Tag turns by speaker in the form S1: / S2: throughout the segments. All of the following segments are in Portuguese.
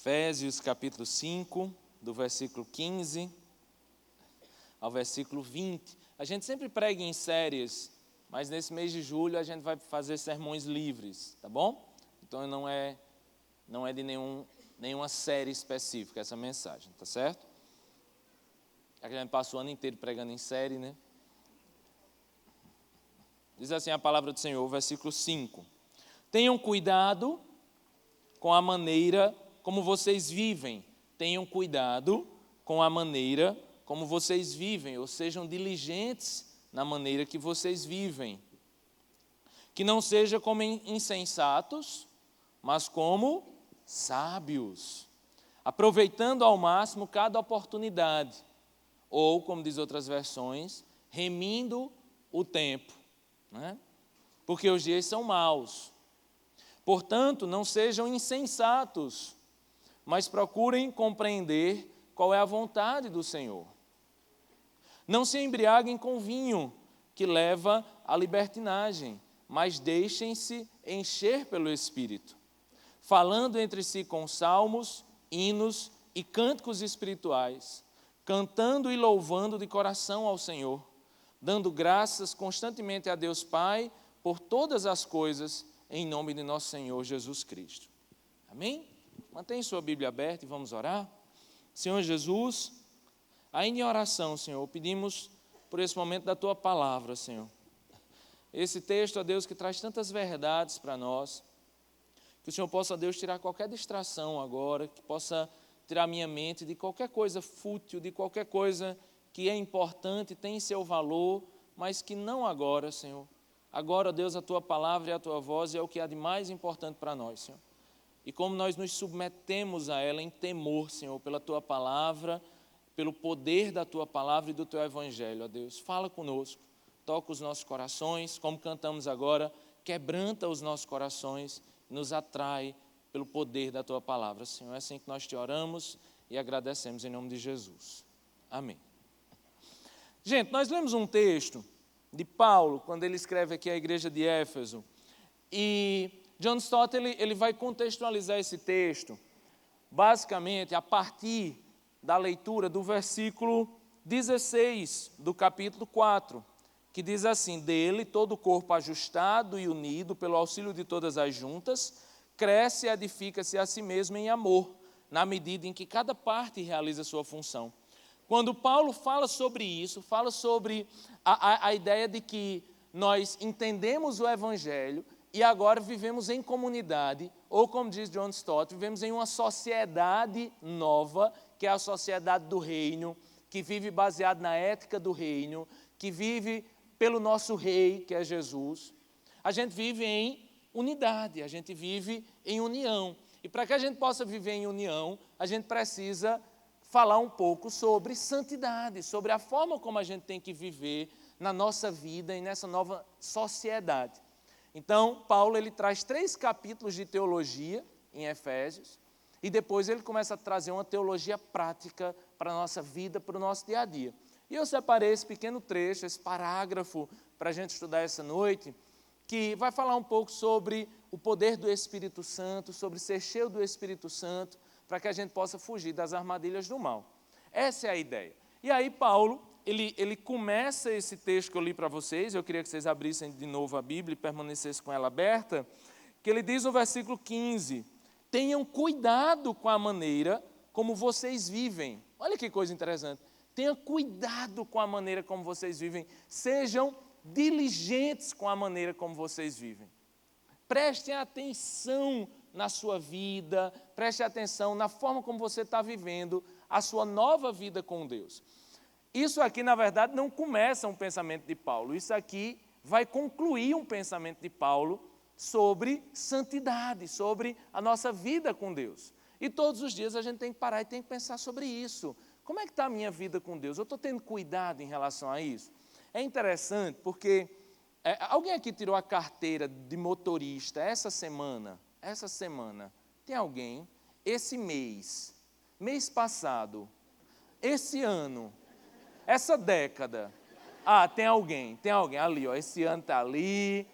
S1: Efésios capítulo 5, do versículo 15 ao versículo 20. A gente sempre prega em séries, mas nesse mês de julho a gente vai fazer sermões livres, tá bom? Então não é de nenhuma série específica essa mensagem, tá certo? A gente passa o ano inteiro pregando em série, né? Diz assim a palavra do Senhor, versículo 5. Tenham cuidado com a maneira como vocês vivem. Tenham cuidado com a maneira como vocês vivem, ou sejam diligentes na maneira que vocês vivem. Que não seja como insensatos, mas como sábios, aproveitando ao máximo cada oportunidade, ou, como diz outras versões, remindo o tempo, né? Porque os dias são maus. Portanto, não sejam insensatos, mas procurem compreender qual é a vontade do Senhor. Não se embriaguem com vinho, que leva à libertinagem, mas deixem-se encher pelo Espírito, falando entre si com salmos, hinos e cânticos espirituais, cantando e louvando de coração ao Senhor, dando graças constantemente a Deus Pai por todas as coisas, em nome de nosso Senhor Jesus Cristo. Amém? Mantenha sua Bíblia aberta e vamos orar. Senhor Jesus, ainda em oração, Senhor, pedimos por esse momento da Tua palavra, Senhor. Esse texto, ó Deus, que traz tantas verdades para nós, que o Senhor possa, Deus, tirar qualquer distração agora, que possa tirar minha mente de qualquer coisa fútil, de qualquer coisa que é importante, tem seu valor, mas que não agora, Senhor. Agora, Deus, a Tua palavra e a Tua voz é o que há de mais importante para nós, Senhor. E como nós nos submetemos a ela em temor, Senhor, pela Tua palavra, pelo poder da Tua palavra e do Teu Evangelho, ó Deus. Fala conosco, toca os nossos corações, como cantamos agora, quebranta os nossos corações, nos atrai pelo poder da Tua palavra, Senhor. É assim que nós te oramos e agradecemos em nome de Jesus. Amém. Gente, nós lemos um texto de Paulo, quando ele escreve aqui à igreja de Éfeso, e John Stott ele vai contextualizar esse texto, basicamente, a partir da leitura do versículo 16 do capítulo 4, que diz assim: dele todo o corpo ajustado e unido pelo auxílio de todas as juntas, cresce e edifica-se a si mesmo em amor, na medida em que cada parte realiza a sua função. Quando Paulo fala sobre isso, fala sobre a ideia de que nós entendemos o Evangelho e agora vivemos em comunidade, ou como diz John Stott, vivemos em uma sociedade nova, que é a sociedade do reino, que vive baseado na ética do reino, que vive pelo nosso rei, que é Jesus. A gente vive em unidade, a gente vive em união. E para que a gente possa viver em união, a gente precisa falar um pouco sobre santidade, sobre a forma como a gente tem que viver na nossa vida e nessa nova sociedade. Então, Paulo ele traz 3 capítulos de teologia em Efésios e depois ele começa a trazer uma teologia prática para a nossa vida, para o nosso dia a dia. E eu separei esse pequeno trecho, esse parágrafo para a gente estudar essa noite, que vai falar um pouco sobre o poder do Espírito Santo, sobre ser cheio do Espírito Santo, para que a gente possa fugir das armadilhas do mal. Essa é a ideia. E aí Paulo, ele começa esse texto que eu li para vocês, eu queria que vocês abrissem de novo a Bíblia e permanecessem com ela aberta, que ele diz no versículo 15, tenham cuidado com a maneira como vocês vivem. Olha que coisa interessante. Tenham cuidado com a maneira como vocês vivem, sejam diligentes com a maneira como vocês vivem. Prestem atenção na sua vida, preste atenção na forma como você está vivendo a sua nova vida com Deus. Isso aqui, na verdade, não começa um pensamento de Paulo, isso aqui vai concluir um pensamento de Paulo sobre santidade, sobre a nossa vida com Deus. E todos os dias a gente tem que parar e tem que pensar sobre isso. Como é que está a minha vida com Deus? Eu estou tendo cuidado em relação a isso? É interessante porque alguém aqui tirou a carteira de motorista essa semana? Essa semana, tem alguém, esse mês passado, esse ano, essa década, tem alguém ali, ó, esse ano está ali,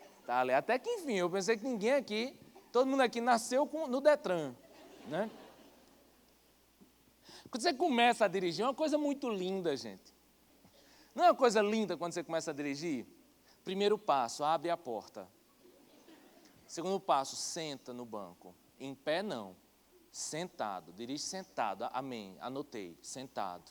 S1: até que enfim, eu pensei que ninguém aqui, todo mundo aqui nasceu no Detran, né? Quando você começa a dirigir, é uma coisa muito linda, gente. Não é uma coisa linda quando você começa a dirigir? Primeiro passo, abre a porta. Segundo passo, senta no banco. Em pé, não. Sentado, dirige sentado. Amém, anotei, sentado.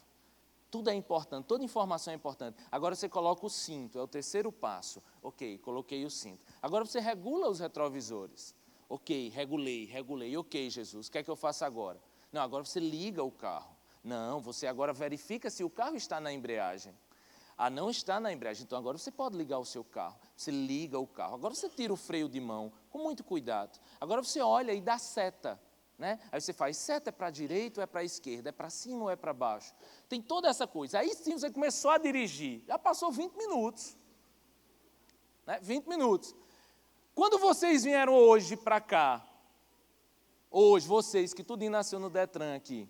S1: Tudo é importante, toda informação é importante. Agora você coloca o cinto, é o terceiro passo. Ok, coloquei o cinto. Agora você regula os retrovisores. Ok, regulei. Ok, Jesus, o que é que eu faço agora? Não, agora você liga o carro. Não, você agora verifica se o carro está na embreagem. Ah, não está na embreagem, então agora você pode ligar o seu carro. Você liga o carro. Agora você tira o freio de mão, com muito cuidado. Agora você olha e dá seta. Né? Aí você faz seta, é para a direita ou é para a esquerda, é para cima ou é para baixo. Tem toda essa coisa. Aí sim você começou a dirigir. Já passou 20 minutos. Né? 20 minutos. Quando vocês vieram hoje para cá, hoje, vocês que tudo nasceu no Detran aqui,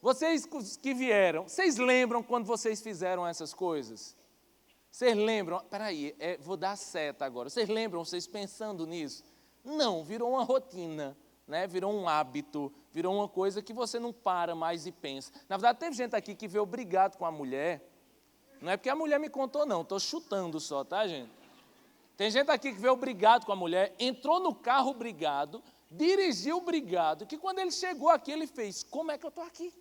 S1: vocês que vieram, vocês lembram quando vocês fizeram essas coisas? Vocês lembram? Peraí, vou dar seta agora. Vocês lembram, vocês pensando nisso? Não, virou uma rotina. Né, virou um hábito, virou uma coisa que você não para mais e pensa. Na verdade, teve gente aqui que veio brigado com a mulher. Não é porque a mulher me contou, não. Estou chutando só, tá, gente? Tem gente aqui que veio brigado com a mulher, entrou no carro brigado, dirigiu brigado, que quando ele chegou aqui, ele fez, como é que eu estou aqui?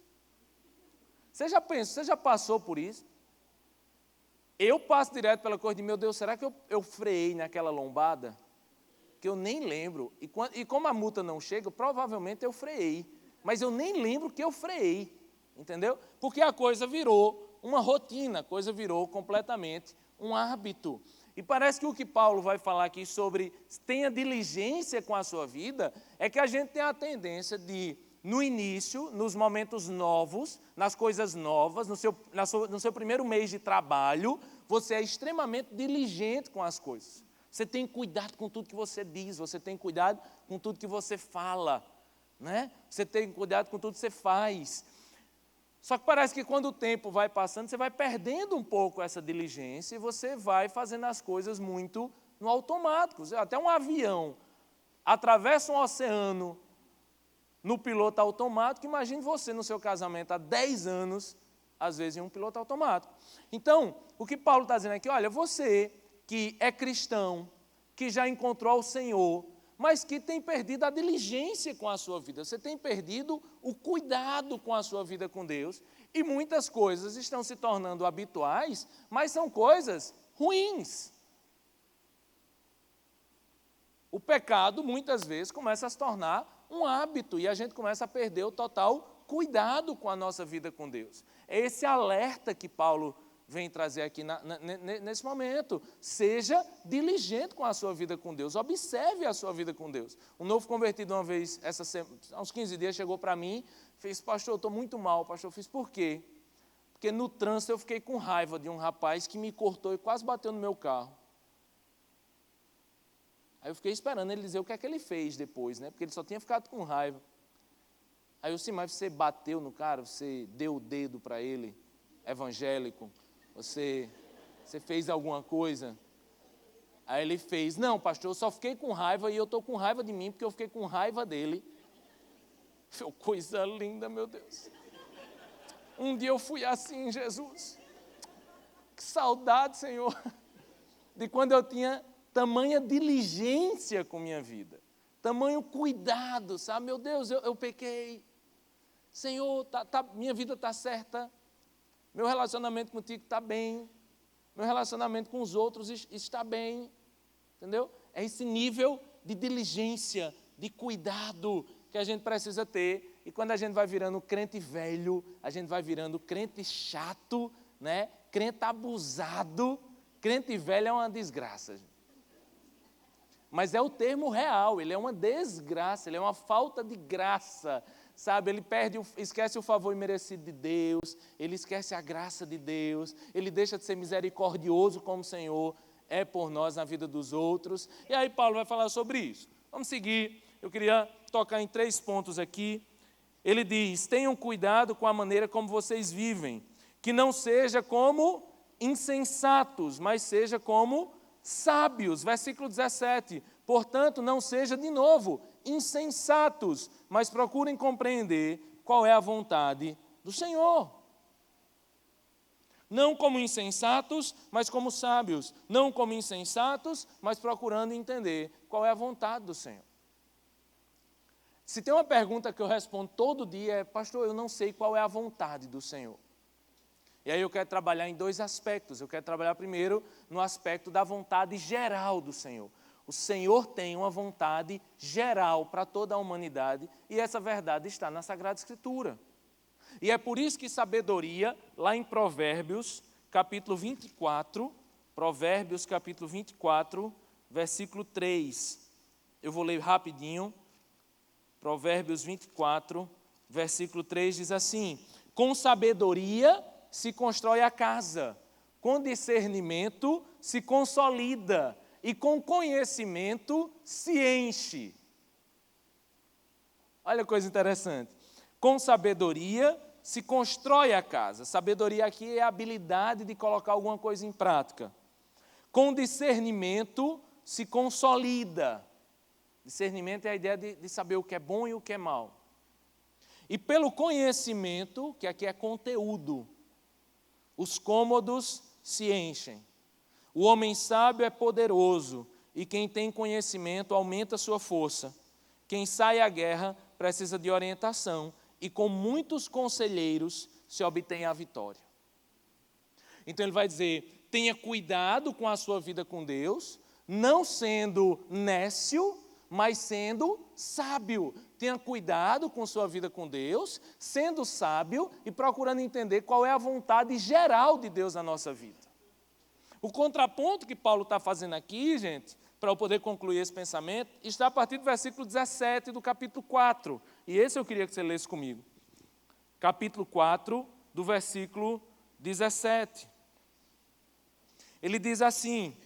S1: Você já pensou, você já passou por isso? Eu passo direto pela coisa de, meu Deus, será que eu freiei naquela lombada? Que eu nem lembro, e como a multa não chega, provavelmente eu freiei, mas eu nem lembro que eu freiei, entendeu? Porque a coisa virou uma rotina, a coisa virou completamente um hábito. E parece que o que Paulo vai falar aqui sobre tenha diligência com a sua vida, é que a gente tem a tendência de, no início, nos momentos novos, nas coisas novas, no seu primeiro mês de trabalho, você é extremamente diligente com as coisas. Você tem cuidado com tudo que você diz, você tem cuidado com tudo que você fala, né? Você tem cuidado com tudo que você faz. Só que parece que quando o tempo vai passando, você vai perdendo um pouco essa diligência e você vai fazendo as coisas muito no automático. Até um avião atravessa um oceano no piloto automático, imagine você no seu casamento há 10 anos, às vezes em um piloto automático. Então, o que Paulo está dizendo aqui, olha, você que é cristão, que já encontrou o Senhor, mas que tem perdido a diligência com a sua vida, você tem perdido o cuidado com a sua vida com Deus, e muitas coisas estão se tornando habituais, mas são coisas ruins. O pecado, muitas vezes, começa a se tornar um hábito, e a gente começa a perder o total cuidado com a nossa vida com Deus. É esse alerta que Paulo vem trazer aqui nesse momento. Seja diligente com a sua vida com Deus. Observe a sua vida com Deus. Um novo convertido uma vez, há uns 15 dias, chegou para mim, fez, pastor, eu estou muito mal. Pastor, eu fiz, por quê? Porque no trânsito eu fiquei com raiva de um rapaz que me cortou e quase bateu no meu carro. Aí eu fiquei esperando ele dizer o que é que ele fez depois, né? Porque ele só tinha ficado com raiva. Aí eu disse, mas você bateu no cara, você deu o dedo para ele, evangélico, você fez alguma coisa? Aí ele fez, não, pastor, eu só fiquei com raiva e eu estou com raiva de mim porque eu fiquei com raiva dele. Foi coisa linda, meu Deus. Um dia eu fui assim, Jesus. Que saudade, Senhor, de quando eu tinha tamanha diligência com minha vida, tamanho cuidado, sabe? Meu Deus, eu pequei. Senhor, minha vida está certa, meu relacionamento contigo está bem, meu relacionamento com os outros está bem, entendeu? É esse nível de diligência, de cuidado que a gente precisa ter, e quando a gente vai virando crente velho, a gente vai virando crente chato, né? Crente abusado. Crente velho é uma desgraça, gente. Mas é o termo real, ele é uma desgraça, ele é uma falta de graça, sabe? Ele esquece o favor imerecido de Deus, ele esquece a graça de Deus, ele deixa de ser misericordioso como o Senhor é por nós na vida dos outros. E aí Paulo vai falar sobre isso. Vamos seguir, eu queria tocar em 3 pontos aqui. Ele diz, tenham cuidado com a maneira como vocês vivem, que não seja como insensatos, mas seja como sábios. Versículo 17, portanto, não seja de novo insensatos, mas procurem compreender qual é a vontade do Senhor. Não como insensatos, mas como sábios. Não como insensatos, mas procurando entender qual é a vontade do Senhor. Se tem uma pergunta que eu respondo todo dia é: pastor, eu não sei qual é a vontade do Senhor. E aí eu quero trabalhar em dois aspectos. Eu quero trabalhar primeiro no aspecto da vontade geral do Senhor. O Senhor tem uma vontade geral para toda a humanidade e essa verdade está na Sagrada Escritura. E é por isso que sabedoria, lá em Provérbios, capítulo 24, Provérbios, capítulo 24, versículo 3. Eu vou ler rapidinho. Provérbios 24, versículo 3 diz assim: com sabedoria se constrói a casa, com discernimento se consolida e com conhecimento se enche. Olha que coisa interessante. Com sabedoria se constrói a casa. Sabedoria aqui é a habilidade de colocar alguma coisa em prática. Com discernimento se consolida. Discernimento é a ideia de saber o que é bom e o que é mal. E pelo conhecimento, que aqui é conteúdo, os cômodos se enchem. O homem sábio é poderoso, e quem tem conhecimento aumenta a sua força. Quem sai à guerra precisa de orientação, e com muitos conselheiros se obtém a vitória. Então ele vai dizer: tenha cuidado com a sua vida com Deus, não sendo nécio, mas sendo sábio. Tenha cuidado com sua vida com Deus, sendo sábio e procurando entender qual é a vontade geral de Deus na nossa vida. O contraponto que Paulo está fazendo aqui, gente, para eu poder concluir esse pensamento, está a partir do versículo 17 do capítulo 4. E esse eu queria que você lesse comigo. Capítulo 4, do versículo 17. Ele diz assim: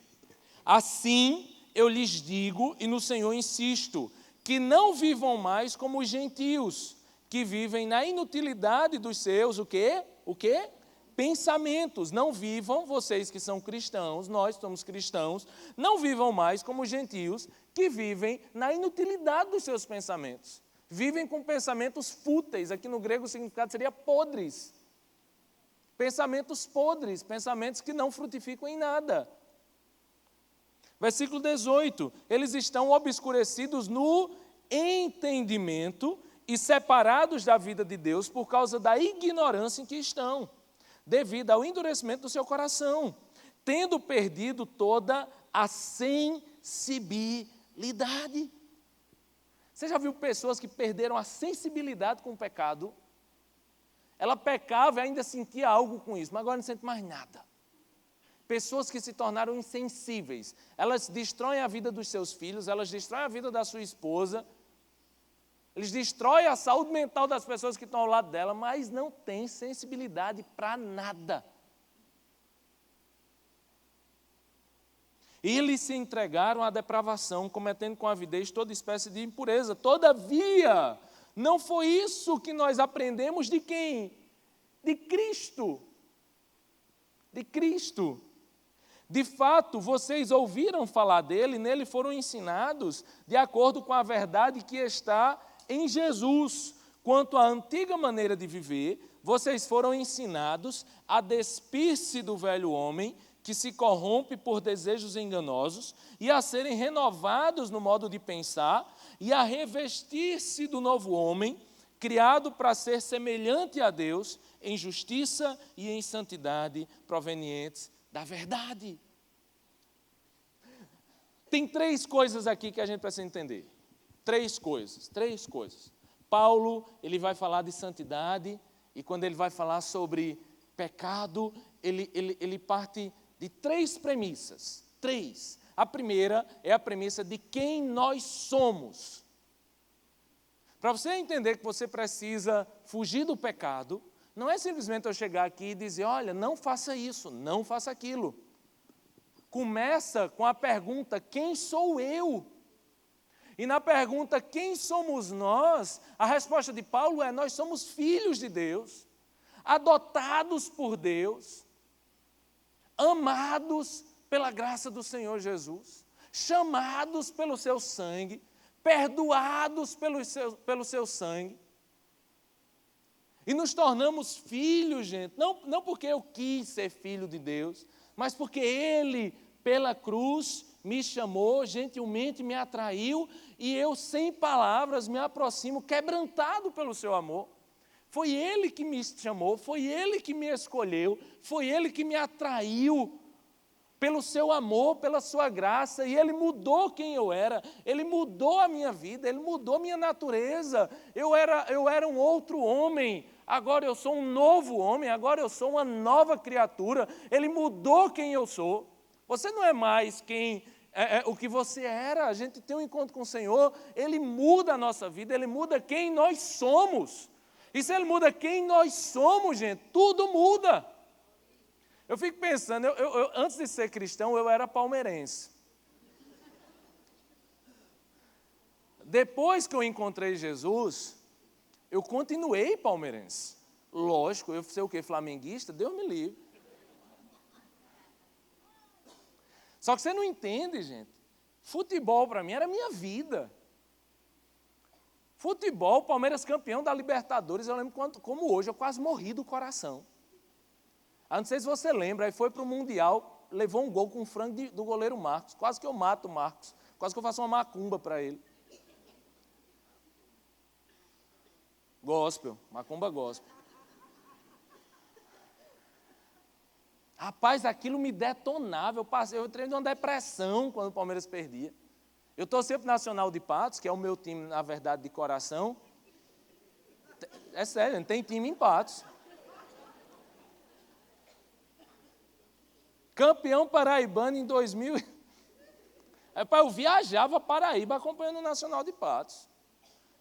S1: assim eu lhes digo, e no Senhor insisto, que não vivam mais como os gentios, que vivem na inutilidade dos seus, o quê? O quê? Pensamentos. Não vivam, vocês que são cristãos, nós somos cristãos, não vivam mais como os gentios, que vivem na inutilidade dos seus pensamentos. Vivem com pensamentos fúteis, aqui no grego o significado seria podres. Pensamentos podres, pensamentos que não frutificam em nada. Versículo 18, eles estão obscurecidos no entendimento e separados da vida de Deus por causa da ignorância em que estão, devido ao endurecimento do seu coração, tendo perdido toda a sensibilidade. Você já viu pessoas que perderam a sensibilidade com o pecado? Ela pecava e ainda sentia algo com isso, mas agora não sente mais nada. Pessoas que se tornaram insensíveis, elas destroem a vida dos seus filhos, elas destroem a vida da sua esposa, eles destroem a saúde mental das pessoas que estão ao lado dela, mas não têm sensibilidade para nada. Eles se entregaram à depravação, cometendo com avidez toda espécie de impureza. Todavia, não foi isso que nós aprendemos de quem? De Cristo. De Cristo. De fato, vocês ouviram falar dele, nele foram ensinados de acordo com a verdade que está em Jesus. Quanto à antiga maneira de viver, vocês foram ensinados a despir-se do velho homem, que se corrompe por desejos enganosos, e a serem renovados no modo de pensar, e a revestir-se do novo homem, criado para ser semelhante a Deus, em justiça e em santidade provenientes da verdade. Tem três coisas aqui que a gente precisa entender. Três coisas. Paulo, ele vai falar de santidade, e quando ele vai falar sobre pecado, ele parte de três premissas. Três. A primeira é a premissa de quem nós somos. Para você entender que você precisa fugir do pecado, não é simplesmente eu chegar aqui e dizer: olha, não faça isso, não faça aquilo. Começa com a pergunta: quem sou eu? E na pergunta: quem somos nós? A resposta de Paulo é: nós somos filhos de Deus, adotados por Deus, amados pela graça do Senhor Jesus, chamados pelo seu sangue, perdoados pelo seu sangue. E nos tornamos filhos, gente, não porque eu quis ser filho de Deus, mas porque Ele, pela cruz, me chamou, gentilmente me atraiu, e eu, sem palavras, me aproximo, quebrantado pelo seu amor. Foi Ele que me chamou, foi Ele que me escolheu, foi Ele que me atraiu pelo seu amor, pela sua graça, e Ele mudou quem eu era, Ele mudou a minha vida, Ele mudou a minha natureza. Eu era um outro homem, agora eu sou um novo homem, agora eu sou uma nova criatura. Ele mudou quem eu sou. Você não é mais o que você era. A gente tem um encontro com o Senhor, Ele muda a nossa vida, Ele muda quem nós somos. E se Ele muda quem nós somos, gente, tudo muda. Eu fico pensando, eu antes de ser cristão, eu era palmeirense. Depois que eu encontrei Jesus, eu continuei palmeirense. Lógico, eu sei o quê? Flamenguista? Deus me livre. Só que você não entende, gente. Futebol, para mim, era a minha vida. Futebol, Palmeiras campeão da Libertadores, eu lembro como hoje, eu quase morri do coração. Eu não sei se você lembra, aí foi para o Mundial, levou um gol com um frango do goleiro Marcos. Quase que eu mato o Marcos, quase que eu faço uma macumba para ele. Gospel, macumba gospel. Rapaz, aquilo me detonava, eu entrei numa depressão quando o Palmeiras perdia. Eu torcia para o Nacional de Patos, que é o meu time, na verdade, de coração. É sério, não tem time em Patos. Campeão paraibano em 2000. Eu viajava Paraíba acompanhando o Nacional de Patos.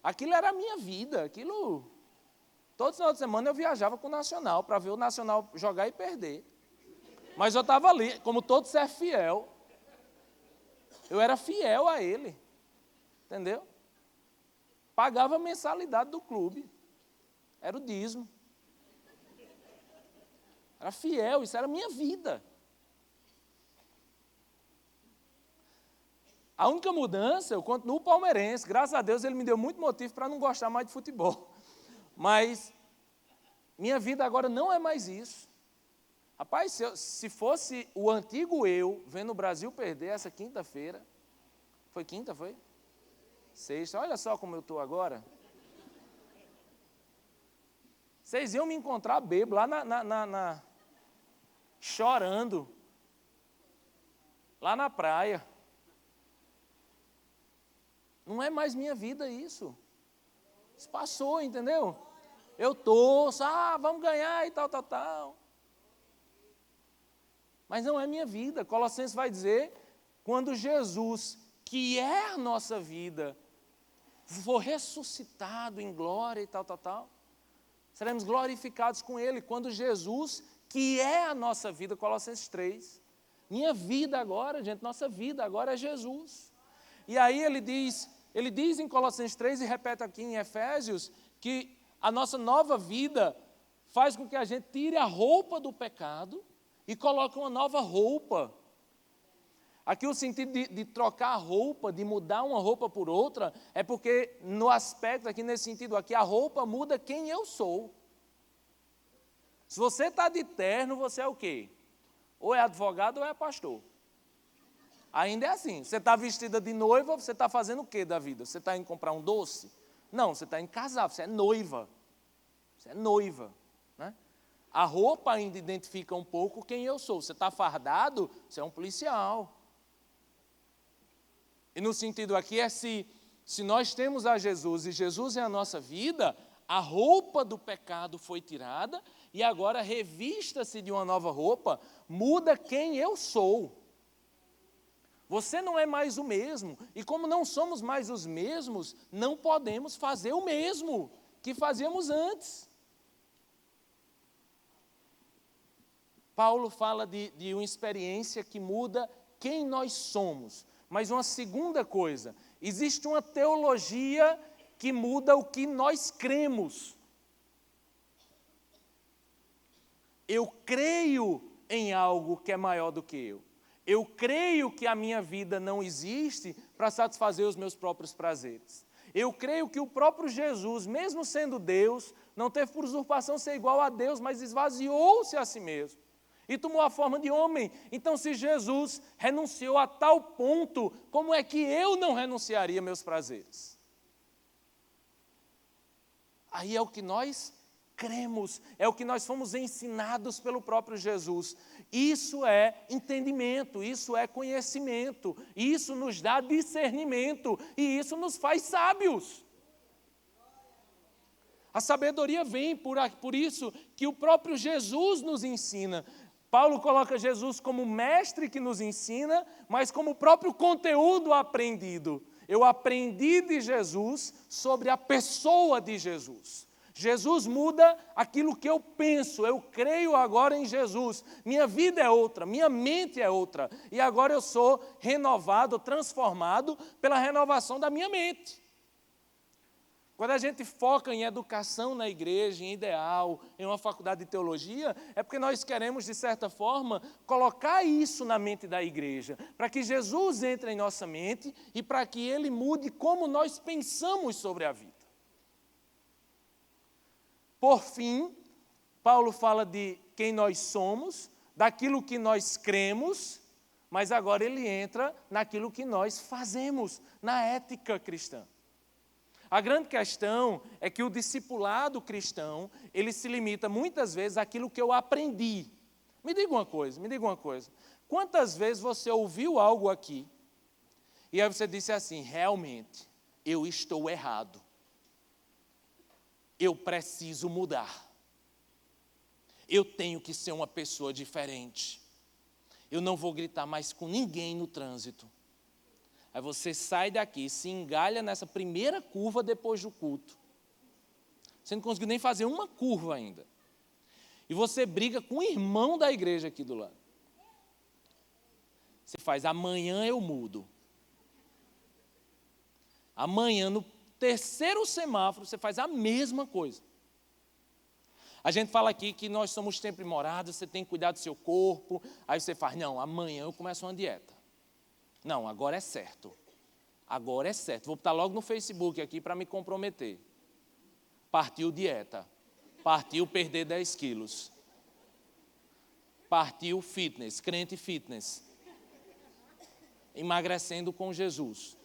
S1: Aquilo era a minha vida. Todo final de semana eu viajava com o Nacional para ver o Nacional jogar e perder. Mas eu estava ali, como todo ser fiel. Eu era fiel a ele. Entendeu? Pagava a mensalidade do clube. Era o dízimo. Era fiel, isso era a minha vida. A única mudança, eu continuo palmeirense. Graças a Deus, Ele me deu muito motivo para não gostar mais de futebol. Mas minha vida agora não é mais isso. Rapaz, se fosse o antigo eu, vendo o Brasil perder essa quinta-feira, foi quinta, foi? Sexta, olha só como eu estou agora. Vocês iam me encontrar bêbado lá chorando, lá na praia. Não é mais minha vida isso. Isso passou, entendeu? Eu torço, vamos ganhar e tal. Mas não é minha vida. Colossenses vai dizer, quando Jesus, que é a nossa vida, for ressuscitado em glória e tal, seremos glorificados com Ele. Quando Jesus, que é a nossa vida, Colossenses 3, minha vida agora, gente, nossa vida agora é Jesus. E aí ele diz em Colossenses 3 e repete aqui em Efésios, que a nossa nova vida faz com que a gente tire a roupa do pecado e coloque uma nova roupa. Aqui o sentido de trocar a roupa, de mudar uma roupa por outra, é porque no aspecto aqui, nesse sentido aqui, a roupa muda quem eu sou. Se você está de terno, você é o quê? Ou é advogado ou é pastor. Ainda é assim, você está vestida de noiva, você está fazendo o quê da vida? Você está indo comprar um doce? Não, você está indo casar, você é noiva. Você é noiva, né? A roupa ainda identifica um pouco quem eu sou. Você está fardado, você é um policial. E no sentido aqui é se nós temos a Jesus e Jesus é a nossa vida, a roupa do pecado foi tirada e agora revista-se de uma nova roupa, muda quem eu sou. Você não é mais o mesmo, e como não somos mais os mesmos, não podemos fazer o mesmo que fazíamos antes. Paulo fala de uma experiência que muda quem nós somos. Mas uma segunda coisa, existe uma teologia que muda o que nós cremos. Eu creio em algo que é maior do que eu. Eu creio que a minha vida não existe para satisfazer os meus próprios prazeres. Eu creio que o próprio Jesus, mesmo sendo Deus, Não teve por usurpação ser igual a Deus, mas esvaziou-se a si mesmo e tomou a forma de homem. Então, se Jesus renunciou a tal ponto, como é que eu não renunciaria a meus prazeres? Aí é o que nós cremos, é o que nós fomos ensinados pelo próprio Jesus. Isso é entendimento, isso é conhecimento, isso nos dá discernimento e isso nos faz sábios. A sabedoria vem por isso que o próprio Jesus nos ensina. Paulo coloca Jesus como mestre que nos ensina, mas como o próprio conteúdo aprendido. Eu aprendi de Jesus sobre a pessoa de Jesus. Jesus muda aquilo que eu penso, eu creio agora em Jesus. Minha vida é outra, minha mente é outra. E agora eu sou renovado, transformado pela renovação da minha mente. Quando a gente foca em educação na igreja, em ideal, em uma faculdade de teologia, é porque nós queremos, de certa forma, colocar isso na mente da igreja, para que Jesus entre em nossa mente e para que Ele mude como nós pensamos sobre a vida. Por fim, Paulo fala de quem nós somos, daquilo que nós cremos, mas agora ele entra naquilo que nós fazemos, na ética cristã. A grande questão é que o discipulado cristão, ele se limita muitas vezes àquilo que eu aprendi. Me diga uma coisa. Quantas vezes você ouviu algo aqui e aí você disse assim, realmente, eu estou errado. Eu preciso mudar. Eu tenho que ser uma pessoa diferente. Eu não vou gritar mais com ninguém no trânsito. Aí você sai daqui, se engalha nessa primeira curva depois do culto. Você não conseguiu nem fazer uma curva ainda. E você briga com o irmão da igreja aqui do lado. Você faz, amanhã eu mudo. Amanhã, no terceiro semáforo, você faz a mesma coisa. A gente fala aqui que nós somos sempre morados, você tem que cuidar do seu corpo. Aí você faz, não, amanhã eu começo uma dieta. Não, agora é certo. Agora é certo. Vou botar logo no Facebook aqui para me comprometer. Partiu dieta. Partiu perder 10 quilos. Partiu fitness, crente fitness. Emagrecendo com Jesus.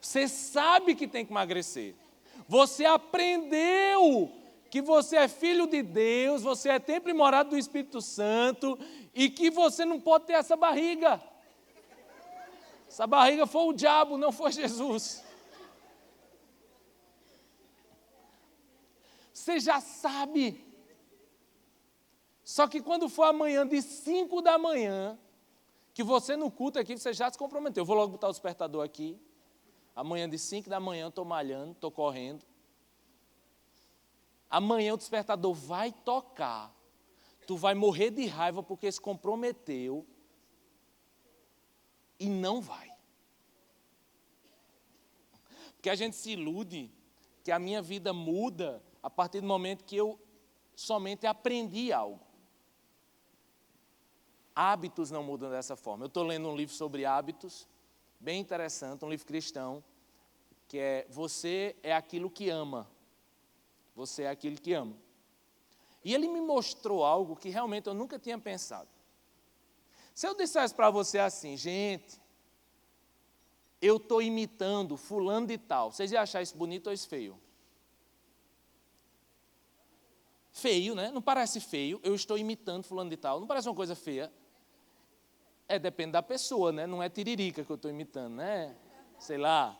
S1: Você sabe que tem que emagrecer. Você aprendeu que você é filho de Deus, você é templo e morada do Espírito Santo e que você não pode ter essa barriga. Essa barriga foi o diabo, não foi Jesus. Você já sabe. Só que quando for amanhã de 5 da manhã, que você no culto aqui, você já se comprometeu. Eu vou logo botar o despertador aqui. Amanhã de 5 da manhã eu estou malhando, estou correndo. Amanhã o despertador vai tocar. Tu vai morrer de raiva porque se comprometeu. E não vai. Porque a gente se ilude que a minha vida muda a partir do momento que eu somente aprendi algo. Hábitos não mudam dessa forma. Eu estou lendo um livro sobre hábitos, bem interessante, um livro cristão, que é Você é aquilo que ama. Você é aquilo que ama. E ele me mostrou algo que realmente eu nunca tinha pensado. Se eu dissesse para você assim, gente, eu estou imitando fulano de tal, vocês iam achar isso bonito ou isso feio? Feio, né? Não parece feio, eu estou imitando fulano de tal, não parece uma coisa feia? Depende da pessoa, né? Não é Tiririca que eu estou imitando, né? Sei lá,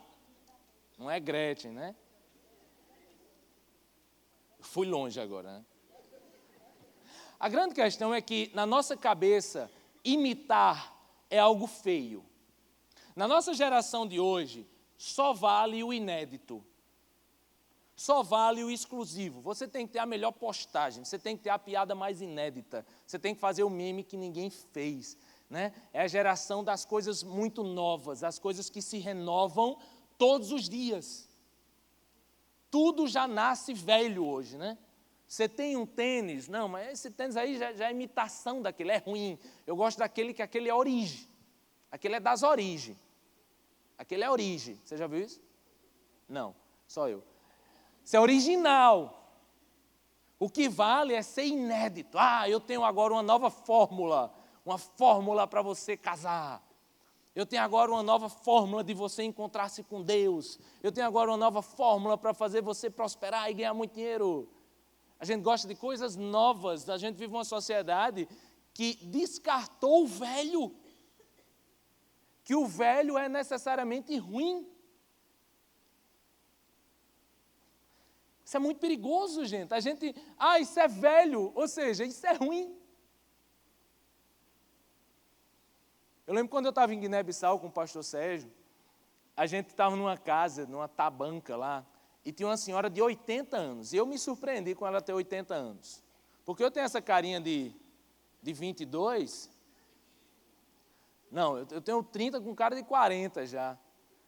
S1: não é Gretchen, né? Fui longe agora, né? A grande questão é que, na nossa cabeça, imitar é algo feio. Na nossa geração de hoje, só vale o inédito. Só vale o exclusivo. Você tem que ter a melhor postagem, você tem que ter a piada mais inédita, você tem que fazer o meme que ninguém fez, né? É a geração das coisas muito novas, as coisas que se renovam todos os dias. Tudo já nasce velho hoje, né? Você tem um tênis, não, mas esse tênis aí já é imitação daquele, é ruim. Eu gosto daquele que aquele é origem. Aquele é das origens. Aquele é origem. Você já viu isso? Não, só eu. Isso é original. O que vale é ser inédito. Eu tenho agora uma nova fórmula para você casar. Eu tenho agora uma nova fórmula de você encontrar-se com Deus. Eu tenho agora uma nova fórmula para fazer você prosperar e ganhar muito dinheiro. A gente gosta de coisas novas. A gente vive uma sociedade que descartou o velho. Que o velho é necessariamente ruim. Isso é muito perigoso, gente. Isso é velho, ou seja, isso é ruim. Eu lembro quando eu estava em Guiné-Bissau com o pastor Sérgio, a gente estava numa casa, numa tabanca lá, e tinha uma senhora de 80 anos. E eu me surpreendi com ela ter 80 anos. Porque eu tenho essa carinha de 22. Não, eu tenho 30 com cara de 40 já.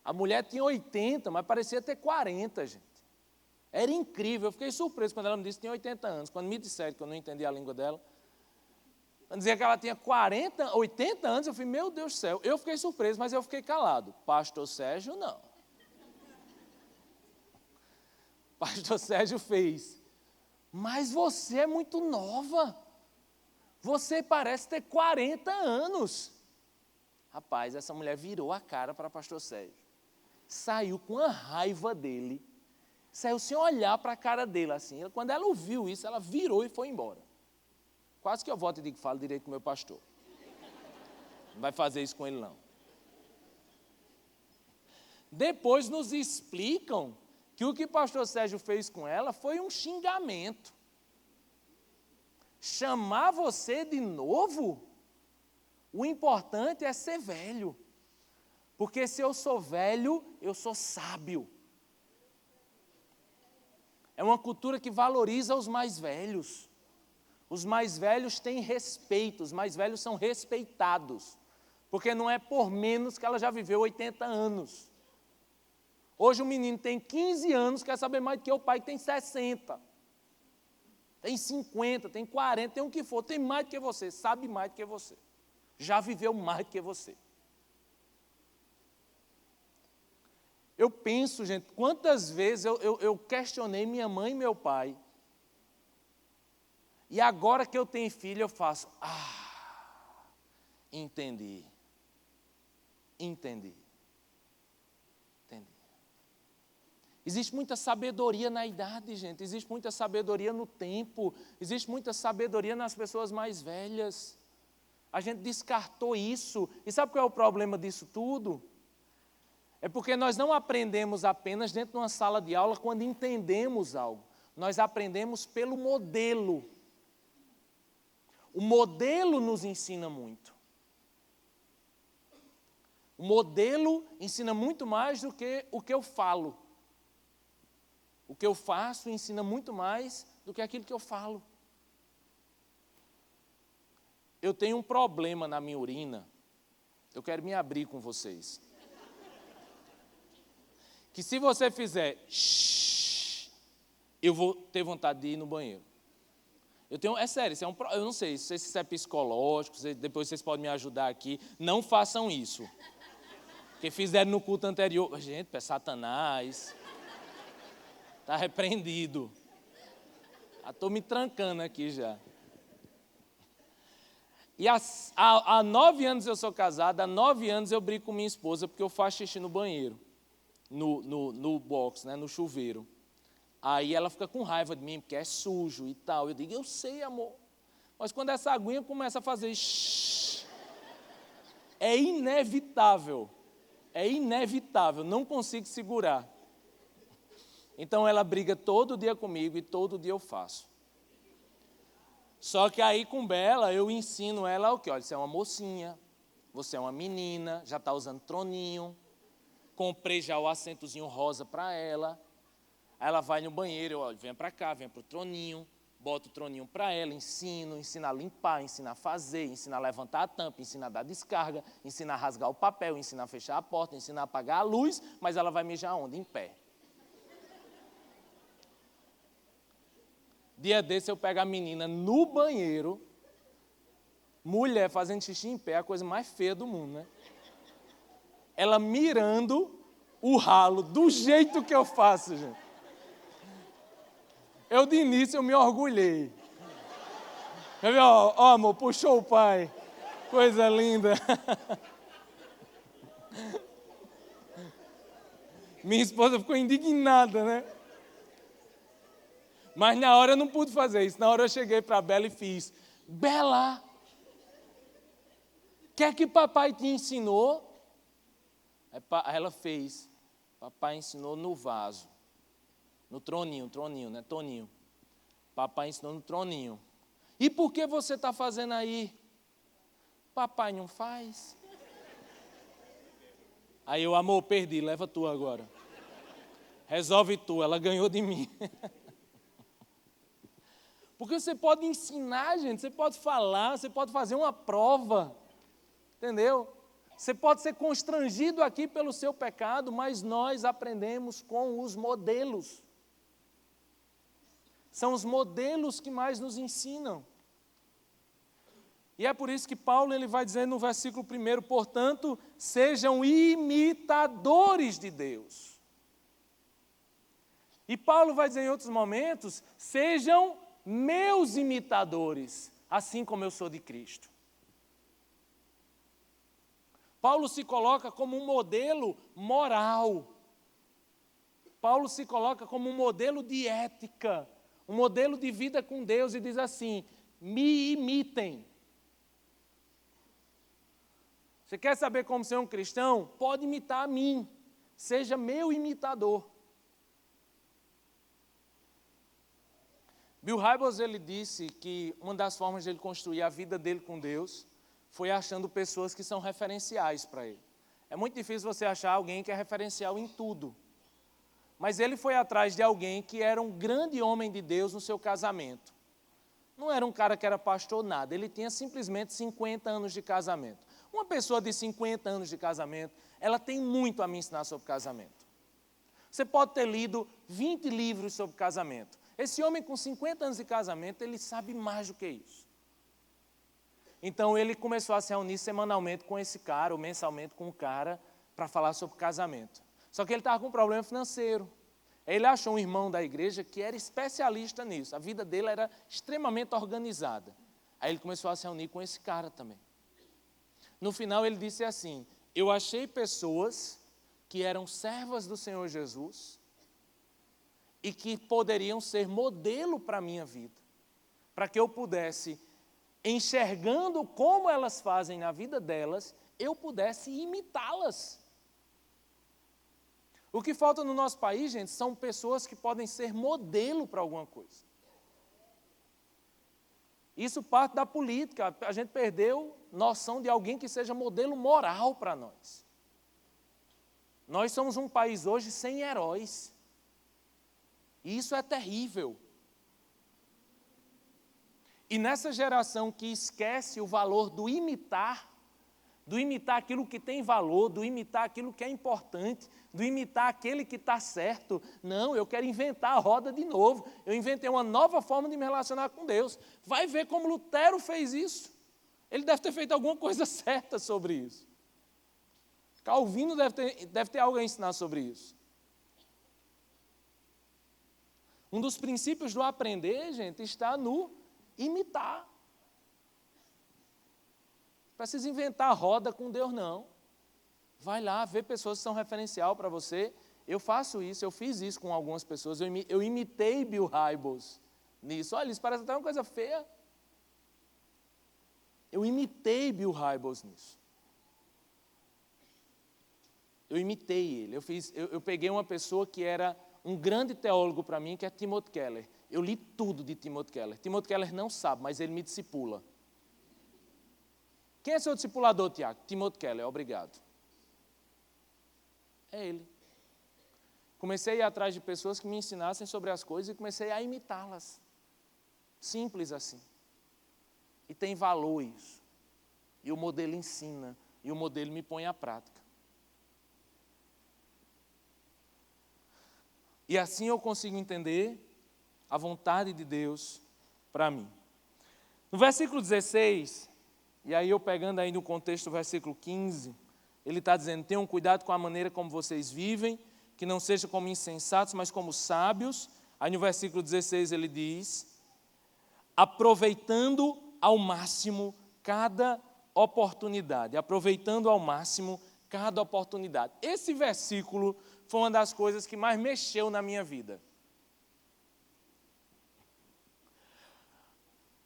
S1: A mulher tinha 80, mas parecia ter 40, gente. Era incrível, eu fiquei surpreso quando ela me disse que tinha 80 anos. Quando me disseram que eu não entendia a língua dela, quando dizia que ela tinha 80 anos, eu falei, meu Deus do céu. Eu fiquei surpreso, mas eu fiquei calado. Pastor Sérgio, não. Pastor Sérgio fez. Mas você é muito nova. Você parece ter 40 anos. Rapaz, essa mulher virou a cara para pastor Sérgio. Saiu com a raiva dele. Saiu sem olhar para a cara dele assim. Quando ela ouviu isso, ela virou e foi embora. Quase que eu volto e digo, falo direito com o meu pastor. Não vai fazer isso com ele, não. Depois nos explicam que o que o pastor Sérgio fez com ela foi um xingamento. Chamar você de novo, o importante é ser velho. Porque se eu sou velho, eu sou sábio. É uma cultura que valoriza os mais velhos. Os mais velhos têm respeito, os mais velhos são respeitados. Porque não é por menos que ela já viveu 80 anos. Hoje o menino tem 15 anos, quer saber mais do que o pai que tem 60. Tem 50, tem 40, tem o que for, tem mais do que você, sabe mais do que você. Já viveu mais do que você. Eu penso, gente, quantas vezes eu questionei minha mãe e meu pai. E agora que eu tenho filho, eu faço, entendi. Existe muita sabedoria na idade, gente. Existe muita sabedoria no tempo. Existe muita sabedoria nas pessoas mais velhas. A gente descartou isso. E sabe qual é o problema disso tudo? É porque nós não aprendemos apenas dentro de uma sala de aula quando entendemos algo. Nós aprendemos pelo modelo. O modelo nos ensina muito. O modelo ensina muito mais do que o que eu falo. O que eu faço ensina muito mais do que aquilo que eu falo. Eu tenho um problema na minha urina. Eu quero me abrir com vocês. Que se você fizer shhh, eu vou ter vontade de ir no banheiro. É sério, eu não sei se isso é psicológico, depois vocês podem me ajudar aqui. Não façam isso. Porque fizeram no culto anterior. Gente, é Satanás. Está repreendido. Estou me trancando aqui já. E há 9 anos eu sou casado, há 9 anos eu brigo com minha esposa porque eu faço xixi no banheiro, no box, né, no chuveiro. Aí ela fica com raiva de mim porque é sujo e tal. Eu digo, eu sei, amor. Mas quando essa aguinha começa a fazer shhh, é inevitável, não consigo segurar. Então ela briga todo dia comigo e todo dia eu faço. Só que aí com Bela eu ensino ela o quê? Olha, você é uma mocinha, você é uma menina, já está usando troninho, comprei já o assentozinho rosa para ela. Aí ela vai no banheiro, eu olho, vem para cá, vem para o troninho, boto o troninho para ela, ensino a limpar, ensino a fazer, ensino a levantar a tampa, ensino a dar descarga, ensino a rasgar o papel, ensino a fechar a porta, ensino a apagar a luz, mas ela vai mijar onde? Em pé. Dia desse eu pego a menina no banheiro, mulher fazendo xixi em pé, a coisa mais feia do mundo, né? Ela mirando o ralo do jeito que eu faço, gente. Eu de início eu me orgulhei. Quer ver, ó, amor, puxou o pai. Coisa linda. Minha esposa ficou indignada, né? Mas na hora eu não pude fazer isso. Na hora eu cheguei para a Bela e fiz. Bela, o que é que papai te ensinou? Aí ela fez. Papai ensinou no vaso. No troninho, né? Toninho. Papai ensinou no troninho. E por que você está fazendo aí? Papai não faz. Aí eu, amor, perdi, leva tu agora. Resolve tu, ela ganhou de mim. Porque você pode ensinar, gente, você pode falar, você pode fazer uma prova, entendeu? Você pode ser constrangido aqui pelo seu pecado, mas nós aprendemos com os modelos. São os modelos que mais nos ensinam. E é por isso que Paulo ele vai dizer no versículo 1, portanto, sejam imitadores de Deus. E Paulo vai dizer em outros momentos, sejam meus imitadores, assim como eu sou de Cristo. Paulo se coloca como um modelo moral. Paulo se coloca como um modelo de ética, um modelo de vida com Deus e diz assim, me imitem. Você quer saber como ser um cristão? Pode imitar a mim. Seja meu imitador. Bill Hybels, ele disse que uma das formas de ele construir a vida dele com Deus foi achando pessoas que são referenciais para ele. É muito difícil você achar alguém que é referencial em tudo. Mas ele foi atrás de alguém que era um grande homem de Deus no seu casamento. Não era um cara que era pastor, nada. Ele tinha simplesmente 50 anos de casamento. Uma pessoa de 50 anos de casamento, ela tem muito a me ensinar sobre casamento. Você pode ter lido 20 livros sobre casamento. Esse homem com 50 anos de casamento, ele sabe mais do que isso. Então ele começou a se reunir semanalmente com esse cara, ou mensalmente com um cara, para falar sobre casamento. Só que ele estava com um problema financeiro. Ele achou um irmão da igreja que era especialista nisso. A vida dele era extremamente organizada. Aí ele começou a se reunir com esse cara também. No final ele disse assim, eu achei pessoas que eram servas do Senhor Jesus e que poderiam ser modelo para a minha vida, para que eu pudesse, enxergando como elas fazem na vida delas, eu pudesse imitá-las. O que falta no nosso país, gente, são pessoas que podem ser modelo para alguma coisa. Isso parte da política, a gente perdeu noção de alguém que seja modelo moral para nós. Nós somos um país hoje sem heróis. E isso é terrível. E nessa geração que esquece o valor do imitar aquilo que tem valor, do imitar aquilo que é importante, do imitar aquele que está certo. Não, eu quero inventar a roda de novo. Eu inventei uma nova forma de me relacionar com Deus. Vai ver como Lutero fez isso. Ele deve ter feito alguma coisa certa sobre isso. Calvino deve ter algo a ensinar sobre isso. Um dos princípios do aprender, gente, está no imitar. Não precisa inventar a roda com Deus, não. Vai lá, vê pessoas que são referencial para você. Eu faço isso, eu fiz isso com algumas pessoas. Eu imitei Bill Hybels nisso. Olha, isso parece até uma coisa feia. Eu imitei Bill Hybels nisso. Eu imitei ele. Eu peguei uma pessoa que era um grande teólogo para mim, que é Timothy Keller. Eu li tudo de Timothy Keller. Timothy Keller não sabe, mas ele me discipula. Quem é seu discipulador, Tiago? Timothy Keller, obrigado. É ele. Comecei a ir atrás de pessoas que me ensinassem sobre as coisas e comecei a imitá-las. Simples assim. E tem valor isso. E o modelo ensina, e o modelo me põe à prática. E assim eu consigo entender a vontade de Deus para mim. No versículo 16, e aí eu pegando aí no contexto do versículo 15, ele está dizendo, tenham cuidado com a maneira como vocês vivem, que não seja como insensatos, mas como sábios, Aí no versículo 16 ele diz: aproveitando ao máximo cada oportunidade. Aproveitando ao máximo cada oportunidade. Esse versículo foi uma das coisas que mais mexeu na minha vida.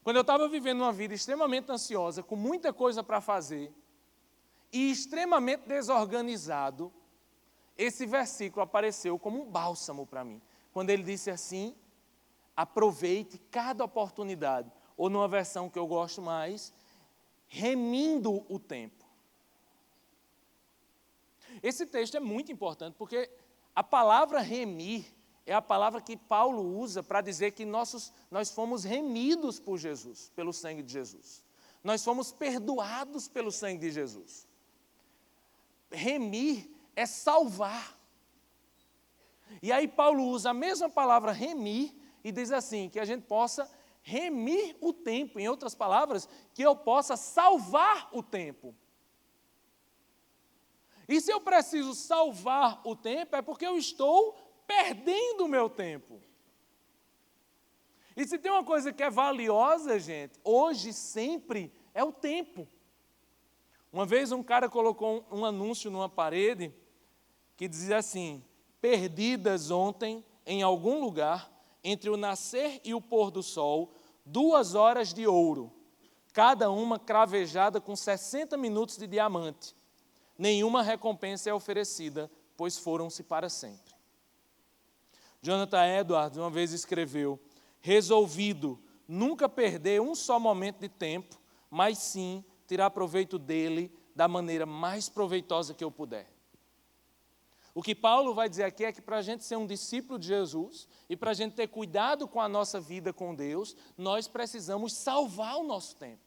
S1: Quando eu estava vivendo uma vida extremamente ansiosa, com muita coisa para fazer, e extremamente desorganizado, esse versículo apareceu como um bálsamo para mim. Quando ele disse assim: aproveite cada oportunidade. Ou numa versão que eu gosto mais, remindo o tempo. Esse texto é muito importante, porque a palavra remir é a palavra que Paulo usa para dizer que nós fomos remidos por Jesus, pelo sangue de Jesus. Nós fomos perdoados pelo sangue de Jesus. Remir é salvar. E aí Paulo usa a mesma palavra remir e diz assim, que a gente possa remir o tempo. Em outras palavras, que eu possa salvar o tempo. E se eu preciso salvar o tempo, é porque eu estou perdendo o meu tempo. E se tem uma coisa que é valiosa, gente, hoje, sempre, é o tempo. Uma vez um cara colocou um anúncio numa parede que dizia assim: perdidas ontem em algum lugar, entre o nascer e o pôr do sol, 2 horas de ouro, cada uma cravejada com 60 minutos de diamante. Nenhuma recompensa é oferecida, pois foram-se para sempre. Jonathan Edwards uma vez escreveu: resolvido nunca perder um só momento de tempo, mas sim tirar proveito dele da maneira mais proveitosa que eu puder. O que Paulo vai dizer aqui é que para a gente ser um discípulo de Jesus e para a gente ter cuidado com a nossa vida com Deus, nós precisamos salvar o nosso tempo.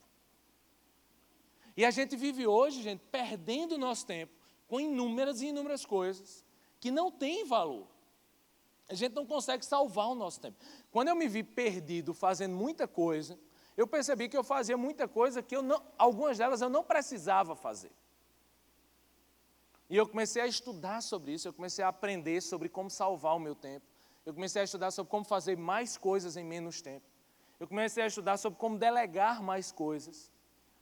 S1: E a gente vive hoje, gente, perdendo o nosso tempo com inúmeras e inúmeras coisas que não têm valor. A gente não consegue salvar o nosso tempo. Quando eu me vi perdido fazendo muita coisa, eu percebi que eu fazia muita coisa que algumas delas eu não precisava fazer. E eu comecei a estudar sobre isso, eu comecei a aprender sobre como salvar o meu tempo. Eu comecei a estudar sobre como fazer mais coisas em menos tempo. Eu comecei a estudar sobre como delegar mais coisas